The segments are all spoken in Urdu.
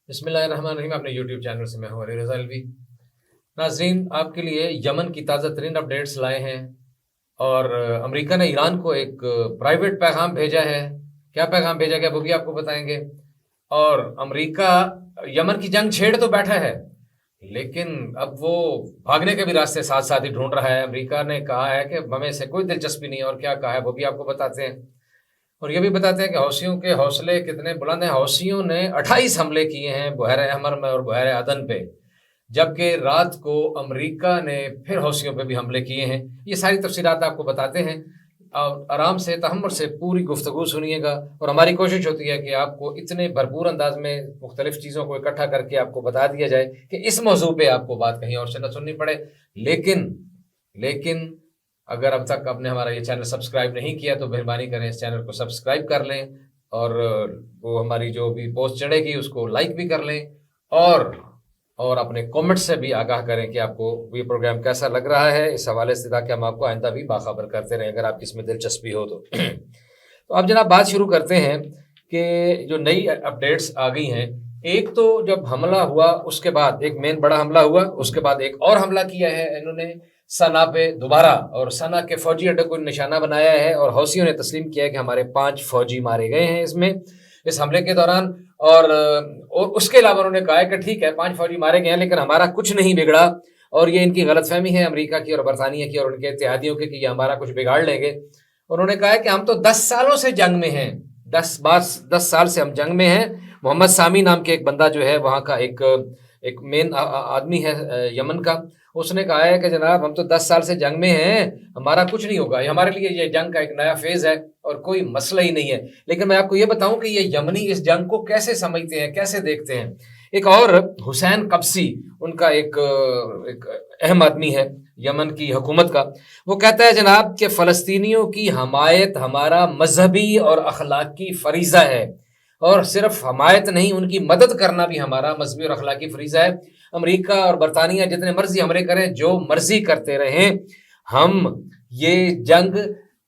بسم اللہ الرحمن الرحیم. اپنے یوٹیوب چینل سے میں ہوں علی رضا الوی. ناظرین، آپ کے لیے یمن کی تازہ ترین اپڈیٹس لائے ہیں، اور امریکہ نے ایران کو ایک پرائیویٹ پیغام بھیجا ہے. کیا پیغام بھیجا گیا وہ بھی آپ کو بتائیں گے. اور امریکہ یمن کی جنگ چھیڑ تو بیٹھا ہے، لیکن اب وہ بھاگنے کے بھی راستے ساتھ ساتھ ہی ڈھونڈ رہا ہے. امریکہ نے کہا ہے کہ ہمیں سے کوئی دلچسپی نہیں ہے، اور کیا کہا ہے وہ بھی آپ کو بتاتے ہیں. اور یہ بھی بتاتے ہیں کہ حوثیوں کے حوصلے کتنے بلند ہیں. حوثیوں نے 28 حملے کیے ہیں بحیرہ احمر میں اور بحیرہ عدن پہ، جبکہ رات کو امریکہ نے پھر حوثیوں پہ بھی حملے کیے ہیں. یہ ساری تفصیلات آپ کو بتاتے ہیں، اور آرام سے تحمل سے پوری گفتگو سنیے گا. اور ہماری کوشش ہوتی ہے کہ آپ کو اتنے بھرپور انداز میں مختلف چیزوں کو اکٹھا کر کے آپ کو بتا دیا جائے کہ اس موضوع پہ آپ کو بات کہیں اور سے نہ سننی پڑے. لیکن اگر اب تک آپ نے ہمارا یہ چینل سبسکرائب نہیں کیا تو مہربانی کریں اس چینل کو سبسکرائب کر لیں، اور وہ ہماری جو بھی پوسٹ چڑھے گی اس کو لائک بھی کر لیں، اور اپنے کومنٹ سے بھی آگاہ کریں کہ آپ کو یہ پروگرام کیسا لگ رہا ہے، اس حوالے سے، تاکہ ہم آپ کو آئندہ بھی باخبر کرتے رہیں اگر آپ کی اس میں دلچسپی ہو تو. تو اب جناب بات شروع کرتے ہیں کہ جو نئی اپڈیٹس آ گئی ہیں. ایک تو جب حملہ ہوا اس کے بعد ایک مین بڑا حملہ ہوا، اس کے بعد ایک اور حملہ کیا ہے انہوں نے سنا پہ دوبارہ، اور سنا کے فوجی اڈے کو نشانہ بنایا ہے، اور حوثیوں نے تسلیم کیا ہے کہ ہمارے 5 فوجی مارے گئے ہیں اس حملے کے دوران. اور اس کے علاوہ انہوں نے کہا ہے کہ ٹھیک ہے 5 فوجی مارے گئے ہیں، لیکن ہمارا کچھ نہیں بگڑا. اور یہ ان کی غلط فہمی ہے امریکہ کی اور برطانیہ کی اور ان کے اتحادیوں کی کہ یہ ہمارا کچھ بگاڑ لیں گے. انہوں نے کہا ہے کہ ہم تو 10 سالوں سے جنگ میں ہیں، 10 سال سے ہم جنگ میں ہیں. محمد سامی نام کے ایک بندہ جو ہے وہاں کا ایک مین آدمی ہے یمن کا، اس نے کہا ہے کہ جناب ہم تو 10 سال سے جنگ میں ہیں، ہمارا کچھ نہیں ہوگا، ہمارے لیے یہ جنگ کا ایک نیا فیز ہے اور کوئی مسئلہ ہی نہیں ہے. لیکن میں آپ کو یہ بتاؤں کہ یہ یمنی اس جنگ کو کیسے سمجھتے ہیں، کیسے دیکھتے ہیں. ایک اور حسین قبسی، ان کا ایک اہم آدمی ہے یمن کی حکومت کا، وہ کہتا ہے جناب کہ فلسطینیوں کی حمایت ہمارا مذہبی اور اخلاقی فریضہ ہے، اور صرف حمایت نہیں، ان کی مدد کرنا بھی ہمارا مذہبی اور اخلاقی فریضہ ہے. امریکہ اور برطانیہ جتنے مرضی حملے کریں، جو مرضی کرتے رہیں، ہم یہ جنگ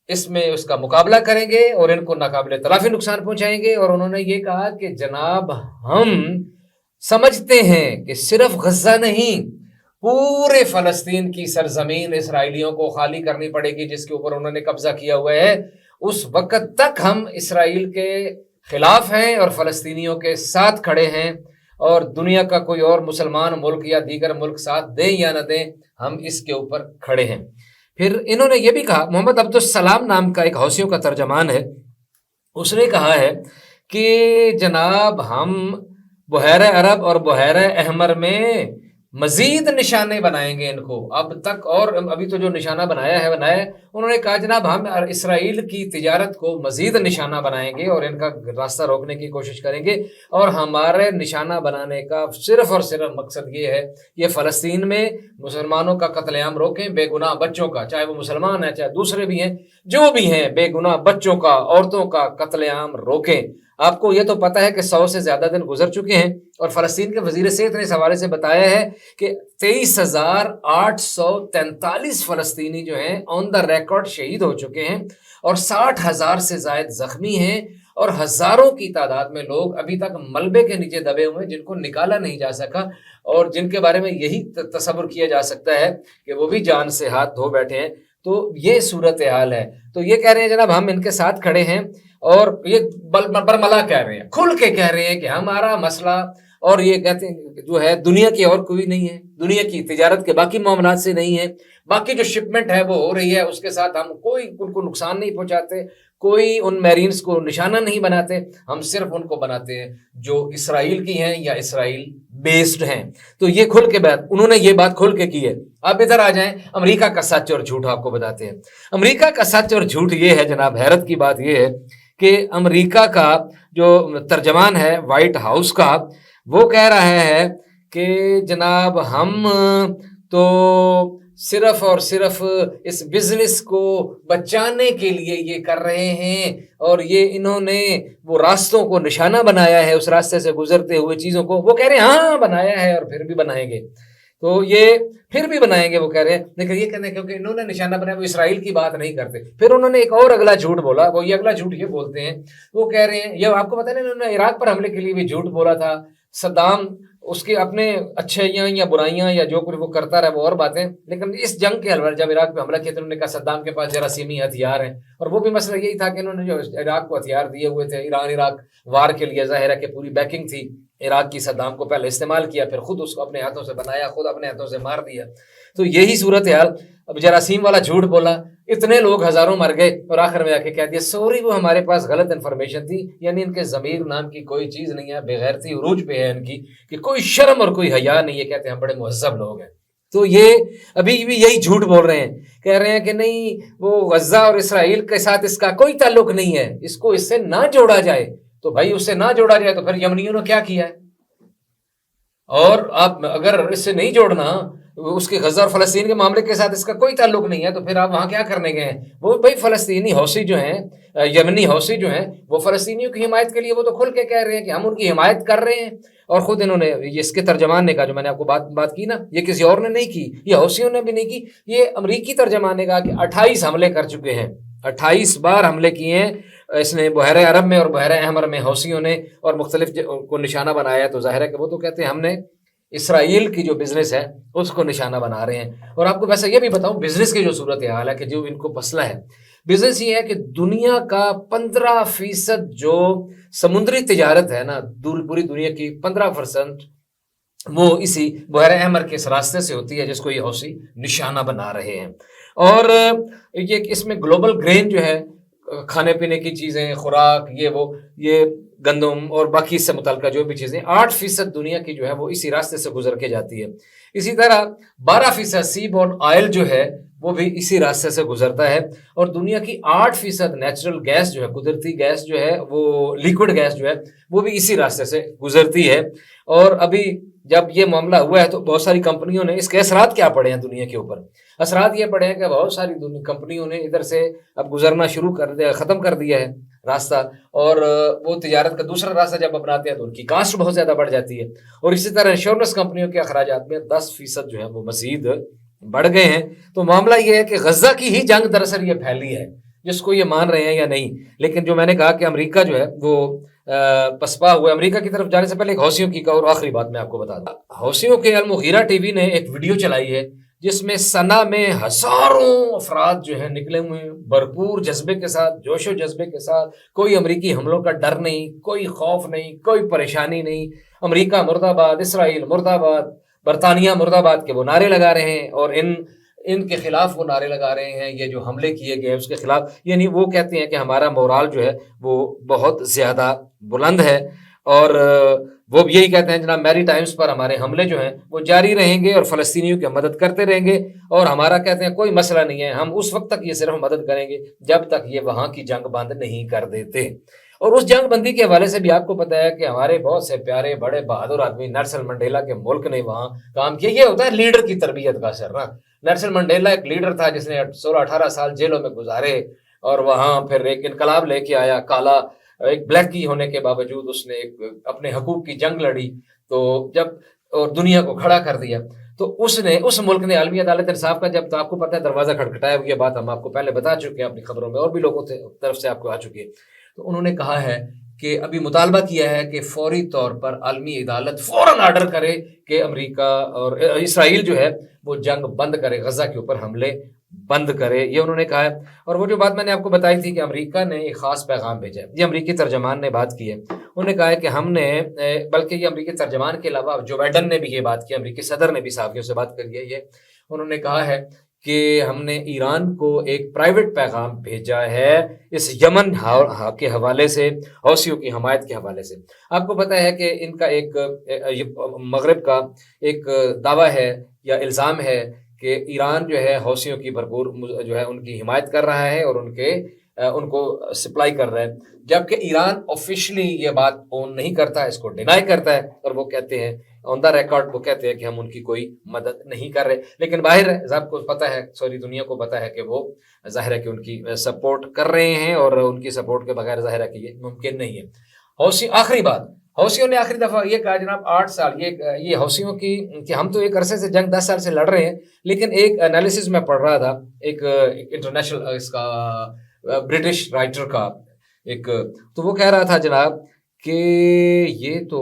اس میں اس کا مقابلہ کریں گے اور ان کو ناقابل تلافی نقصان پہنچائیں گے. اور انہوں نے یہ کہا کہ جناب ہم سمجھتے ہیں کہ صرف غزہ نہیں، پورے فلسطین کی سرزمین اسرائیلیوں کو خالی کرنی پڑے گی جس کے اوپر انہوں نے قبضہ کیا ہوا ہے. اس وقت تک ہم اسرائیل کے خلاف ہیں اور فلسطینیوں کے ساتھ کھڑے ہیں، اور دنیا کا کوئی اور مسلمان ملک یا دیگر ملک ساتھ دیں یا نہ دیں، ہم اس کے اوپر کھڑے ہیں. پھر انہوں نے یہ بھی کہا، محمد عبدالسلام نام کا ایک حوثیوں کا ترجمان ہے، اس نے کہا ہے کہ جناب ہم بحیرہ عرب اور بحیرہ احمر میں مزید نشانے بنائیں گے ان کو. اب تک اور ابھی تو جو نشانہ بنایا ہے انہوں نے کہا جناب ہم اسرائیل کی تجارت کو مزید نشانہ بنائیں گے اور ان کا راستہ روکنے کی کوشش کریں گے. اور ہمارے نشانہ بنانے کا صرف اور صرف مقصد یہ ہے، یہ فلسطین میں مسلمانوں کا قتل عام روکیں، بے گناہ بچوں کا، چاہے وہ مسلمان ہیں چاہے دوسرے بھی ہیں، جو بھی ہیں، بے گناہ بچوں کا، عورتوں کا قتل عام روکیں. آپ کو یہ تو پتہ ہے کہ 100 سے زیادہ دن گزر چکے ہیں، اور فلسطین کے وزیر صحت نے اس حوالے سے بتایا ہے کہ 23,843 فلسطینی جو ہیں آن دا ریکارڈ شہید ہو چکے ہیں، اور 60,000 سے زائد زخمی ہیں، اور ہزاروں کی تعداد میں لوگ ابھی تک ملبے کے نیچے دبے ہوئے ہیں جن کو نکالا نہیں جا سکا، اور جن کے بارے میں یہی تصور کیا جا سکتا ہے کہ وہ بھی جان سے ہاتھ دھو بیٹھے ہیں. تو یہ صورتحال ہے. تو یہ کہہ رہے ہیں جناب ہم ان کے ساتھ کھڑے ہیں، اور یہ برملا کہہ رہے ہیں، کھل کے کہہ رہے ہیں کہ ہمارا مسئلہ، اور یہ کہتے ہیں جو ہے دنیا کی اور کوئی نہیں ہے، دنیا کی تجارت کے باقی معاملات سے نہیں ہے، باقی جو شپمنٹ ہے وہ ہو رہی ہے اس کے ساتھ ہم کوئی ان کو نقصان نہیں پہنچاتے، کوئی ان میرینز کو نشانہ نہیں بناتے، ہم صرف ان کو بناتے ہیں جو اسرائیل کی ہیں یا اسرائیل بیسڈ ہیں. تو یہ کھل کے بات انہوں نے یہ بات کھل کے کی ہے. آپ ادھر آ جائیں، امریکہ کا سچ اور جھوٹ آپ کو بتاتے ہیں. امریکہ کا سچ اور جھوٹ یہ ہے جناب، حیرت کی بات یہ ہے کہ امریکہ کا جو ترجمان ہے وائٹ ہاؤس کا، وہ کہہ رہا ہے کہ جناب ہم تو صرف اور صرف اس بزنس کو بچانے کے لیے یہ کر رہے ہیں، اور یہ انہوں نے وہ راستوں کو نشانہ بنایا ہے، اس راستے سے گزرتے ہوئے چیزوں کو وہ کہہ رہے ہیں ہاں بنایا ہے اور پھر بھی بنائیں گے. تو یہ پھر بھی بنائیں گے وہ کہہ رہے ہیں، لیکن یہ کہتے ہیں کیونکہ انہوں نے نشانہ بنایا، وہ اسرائیل کی بات نہیں کرتے. پھر انہوں نے ایک اور اگلا جھوٹ بولا، وہ یہ اگلا جھوٹ یہ بولتے ہیں، وہ کہہ رہے ہیں، یہ آپ کو پتہ نہیں انہوں نے عراق پر حملے کے لیے بھی جھوٹ بولا تھا صدام اس کے اپنے اچھائیاں یا برائیاں یا جو کچھ وہ کرتا رہا وہ اور باتیں، لیکن اس جنگ کے حوالے جب عراق پہ حملہ کیا تو انہوں نے کہا صدام کے پاس جراثیمی ہتھیار ہیں، اور وہ بھی مسئلہ یہی تھا کہ انہوں نے جو عراق کو ہتھیار دیے ہوئے تھے، ایران عراق وار کے لیے ظاہر ہے کہ پوری بیکنگ تھی عراق کی، صدام کو پہلے استعمال کیا، پھر خود اس کو اپنے ہاتھوں سے بنایا، خود اپنے ہاتھوں سے مار دیا. تو یہی صورتحال. اب جراثیم والا جھوٹ بولا، اتنے لوگ ہزاروں مر گئے، اور آخر میں آ کے کہہ دیا سوری وہ ہمارے پاس غلط انفارمیشن تھی. یعنی ان کے ضمیر نام کی کوئی چیز نہیں ہے، بے غیرتی عروج پہ ہے ان کی، کہ کوئی شرم اور کوئی حیا نہیں ہے، کہتے ہیں ہم بڑے مہذب لوگ ہیں. تو یہ ابھی بھی یہی جھوٹ بول رہے ہیں، کہہ رہے ہیں کہ نہیں وہ غزہ اور اسرائیل کے ساتھ اس کا کوئی تعلق نہیں ہے، اس کو اس سے نہ جوڑا جائے. تو بھائی اس سے نہ جوڑا جائے تو پھر یمنیوں نے کیا کیا ہے؟ اور آپ اگر اس سے نہیں جوڑنا اس کے غزہ اور فلسطین کے معاملے کے ساتھ اس کا کوئی تعلق نہیں ہے، تو پھر آپ وہاں کیا کرنے گئے ہیں؟ وہ بھائی فلسطینی حوثی جو ہیں، یمنی حوثی جو ہیں، وہ فلسطینیوں کی حمایت کے لیے وہ تو کھل کے کہہ رہے ہیں کہ ہم ان کی حمایت کر رہے ہیں. اور خود انہوں نے اس کے ترجمان نے کہا، جو میں نے آپ کو بات کی نا، یہ کسی اور نے نہیں کی، یہ حوثیوں نے بھی نہیں کی، یہ امریکی ترجمان نے کہا کہ 28 حملے کر چکے ہیں، 28 بار حملے کیے ہیں اس نے بحیرہ عرب میں اور بحیرہ احمر میں حوثیوں نے، اور مختلف کو نشانہ بنایا. تو ظاہر ہے کہ وہ تو کہتے ہیں ہم نے اسرائیل کی جو بزنس ہے اس کو نشانہ بنا رہے ہیں. اور آپ کو ویسے یہ بھی بتاؤں بزنس کی جو صورتحال ہے کہ جو ان کو مسئلہ ہے، بزنس یہ ہے کہ دنیا کا 15% جو سمندری تجارت ہے نا، پوری دنیا کی 15% وہ اسی بحیرہ احمر کے اس راستے سے ہوتی ہے جس کو یہ حوثی نشانہ بنا رہے ہیں. اور یہ اس میں گلوبل گرین جو ہے، کھانے پینے کی چیزیں، خوراک، یہ گندم اور باقی اس سے متعلقہ جو بھی چیزیں، 8% دنیا کی جو ہے وہ اسی راستے سے گزر کے جاتی ہے. اسی طرح 12% سی بورن آئل جو ہے وہ بھی اسی راستے سے گزرتا ہے. اور دنیا کی 8% نیچرل گیس جو ہے، قدرتی گیس جو ہے، وہ لیکوڈ گیس جو ہے وہ بھی اسی راستے سے گزرتی ہے. اور ابھی جب یہ معاملہ ہوا ہے تو بہت ساری کمپنیوں نے اس کے اثرات کیا پڑے ہیں دنیا کے اوپر؟ اثرات یہ پڑے ہیں کہ بہت ساری کمپنیوں نے ادھر سے اب گزرنا شروع کر دیا، ختم کر دیا ہے راستہ. اور وہ تجارت کا دوسرا راستہ جب اپناتے ہیں تو ان کی کاسٹ بہت زیادہ بڑھ جاتی ہے. اور اسی طرح انشورنس کمپنیوں کے اخراجات میں 10% جو ہے وہ مزید بڑھ گئے ہیں. تو معاملہ یہ ہے کہ غزہ کی ہی جنگ دراصل یہ پھیلی ہے، جس کو یہ مان رہے ہیں یا نہیں. لیکن جو میں نے کہا کہ امریکہ جو ہے وہ پسپا ہوا. امریکہ کی طرف جانے سے پہلے ایک حوثیوں کی اور آخری بات میں آپ کو بتا دوں. حوثیوں کے المغیرہ ٹی وی نے ایک ویڈیو چلائی ہے جس میں صنعاء میں ہزاروں افراد جو ہیں نکلے ہوئے ہیں، بھرپور جذبے کے ساتھ، جوش و جذبے کے ساتھ. کوئی امریکی حملوں کا ڈر نہیں، کوئی خوف نہیں، کوئی پریشانی نہیں. امریکہ مرد آباد، اسرائیل مرد آباد، برطانیہ مرد آباد کے وہ نعرے لگا رہے ہیں، اور ان کے خلاف وہ نعرے لگا رہے ہیں، یہ جو حملے کیے گئے اس کے خلاف. یعنی وہ کہتے ہیں کہ ہمارا مورال جو ہے وہ بہت زیادہ بلند ہے. اور وہ یہی کہتے ہیں جناب میری ٹائمز پر ہمارے حملے جو ہیں وہ جاری رہیں گے اور فلسطینیوں کی مدد کرتے رہیں گے. اور ہمارا کہتے ہیں کوئی مسئلہ نہیں ہے، ہم اس وقت تک یہ صرف مدد کریں گے جب تک یہ وہاں کی جنگ بند نہیں کر دیتے. اور اس جنگ بندی کے حوالے سے بھی آپ کو پتہ ہے کہ ہمارے بہت سے پیارے بڑے بہادر آدمی، نیلسن منڈیلا کے ملک نے وہاں کام کیا. یہ ہوتا ہے لیڈر کی تربیت کا اثر نا. نیلسن منڈیلا ایک لیڈر تھا جس نے 16-18 سال جیلوں میں گزارے، اور وہاں پھر ایک انقلاب لے کے آیا. کالا ایک بلیک کی ہونے کے باوجود اس نے اپنے حقوق کی جنگ لڑی، تو جب اور دنیا کو کھڑا کر دیا. تو اس ملک نے عالمی عدالت انصاف کا جب، تو آپ کو پتہ ہے دروازہ کھٹکھٹایا، یہ بات ہم آپ کو پہلے بتا چکے ہیں اپنی خبروں میں، اور بھی لوگوں کی طرف سے آپ کو آ چکی ہے. تو انہوں نے کہا ہے کہ ابھی مطالبہ کیا ہے کہ فوری طور پر عالمی عدالت فوراً آرڈر کرے کہ امریکہ اور اسرائیل جو ہے وہ جنگ بند کرے، غزہ کے اوپر حملے بند کرے. یہ انہوں نے کہا ہے. اور وہ جو بات میں نے آپ کو بتائی تھی کہ امریکہ نے ایک خاص پیغام بھیجا ہے، یہ امریکی ترجمان نے بات کی ہے. انہوں نے کہا ہے کہ ہم نے، بلکہ یہ امریکی ترجمان کے علاوہ جو بائیڈن نے بھی یہ بات کی، امریکی صدر نے بھی صحافیوں سے بات کری ہے. یہ انہوں نے کہا ہے کہ ہم نے ایران کو ایک پرائیویٹ پیغام بھیجا ہے اس یمن کے حوالے سے، حوثیوں کی حمایت کے حوالے سے. آپ کو پتہ ہے کہ ان کا ایک مغرب کا ایک دعویٰ ہے یا الزام ہے کہ ایران جو ہے حوثیوں کی بھرپور جو ہے ان کی حمایت کر رہا ہے اور ان کو سپلائی کر رہا ہے. جبکہ ایران آفیشلی یہ بات اون نہیں کرتا ہے، اس کو ڈینائی کرتا ہے، اور وہ کہتے ہیں آن دا ریکارڈ، وہ کہتے ہیں کہ ہم ان کی کوئی مدد نہیں کر رہے. لیکن باہر آپ کو پتہ ہے، سوری دنیا کو پتہ ہے کہ وہ ظاہر ہے کہ ان کی سپورٹ کر رہے ہیں، اور ان کی سپورٹ کے بغیر ظاہر ہے کہ یہ ممکن نہیں ہے. آخری بات، حوثیوں نے آخری دفعہ یہ کہا جناب 8 سال یہ حوثیوں کی کہ ہم تو ایک عرصے سے جنگ 10 سال سے لڑ رہے ہیں. لیکن ایک انالیسس میں پڑھ رہا تھا ایک انٹرنیشنل اس کا برٹش رائٹر کا ایک، تو وہ کہہ رہا تھا جناب کہ یہ تو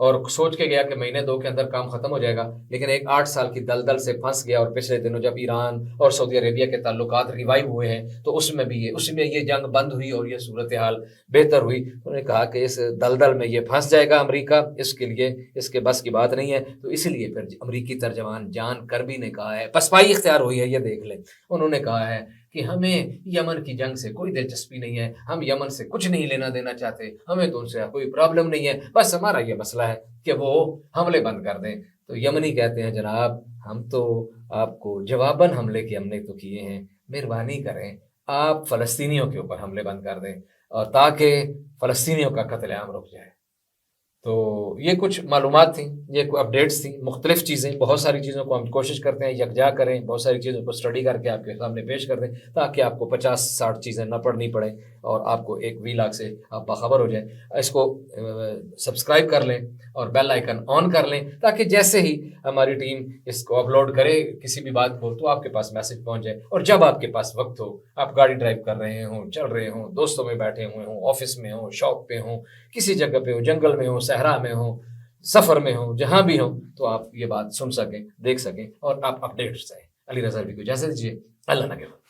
اور سوچ کے گیا کہ مہینے 2 کے اندر کام ختم ہو جائے گا، لیکن ایک 8 سال کی دلدل سے پھنس گیا. اور پچھلے دنوں جب ایران اور سعودی عربیہ کے تعلقات ریوائیو ہوئے ہیں تو اس میں یہ جنگ بند ہوئی اور یہ صورتحال بہتر ہوئی. انہوں نے کہا کہ اس دلدل میں یہ پھنس جائے گا امریکہ، اس کے لیے اس کے بس کی بات نہیں ہے. تو اسی لیے پھر امریکی ترجمان جان کربی نے کہا ہے، پسپائی اختیار ہوئی ہے، یہ دیکھ لیں. انہوں نے کہا ہے کہ ہمیں یمن کی جنگ سے کوئی دلچسپی نہیں ہے، ہم یمن سے کچھ نہیں لینا دینا چاہتے، ہمیں تو ان سے کوئی پرابلم نہیں ہے، بس ہمارا یہ مسئلہ ہے کہ وہ حملے بند کر دیں. تو یمنی کہتے ہیں جناب ہم تو آپ کو جواباً حملے ہم نے تو کیے ہیں، مہربانی کریں آپ فلسطینیوں کے اوپر حملے بند کر دیں اور تاکہ فلسطینیوں کا قتل عام رک جائے. تو یہ کچھ معلومات تھیں، یہ کوئی اپڈیٹس تھیں، مختلف چیزیں، بہت ساری چیزوں کو ہم کوشش کرتے ہیں یکجا کریں، بہت ساری چیزوں کو اسٹڈی کر کے آپ کے سامنے پیش کر دیں تاکہ آپ کو 50-60 چیزیں نہ پڑھنی پڑیں اور آپ کو ایک ویلاگ سے آپ باخبر ہو جائیں. اس کو سبسکرائب کر لیں اور بیل آئیکن آن کر لیں تاکہ جیسے ہی ہماری ٹیم اس کو اپلوڈ کرے کسی بھی بات کو تو آپ کے پاس میسج پہنچ جائے. اور جب آپ کے پاس وقت ہو، آپ گاڑی ڈرائیو کر رہے ہوں، چل رہے ہوں، دوستوں میں بیٹھے ہوئے ہوں، آفس میں ہوں، شاپ پہ ہوں، کسی جگہ پہ ہوں، جنگل میں ہوں، صحرا میں ہوں، سفر میں ہوں، جہاں بھی ہوں، تو آپ یہ بات سن سکیں، دیکھ سکیں اور آپ اپڈیٹس رہیں. علی رضا بھی کو اجازت دیجیے. اللہ نگہبان.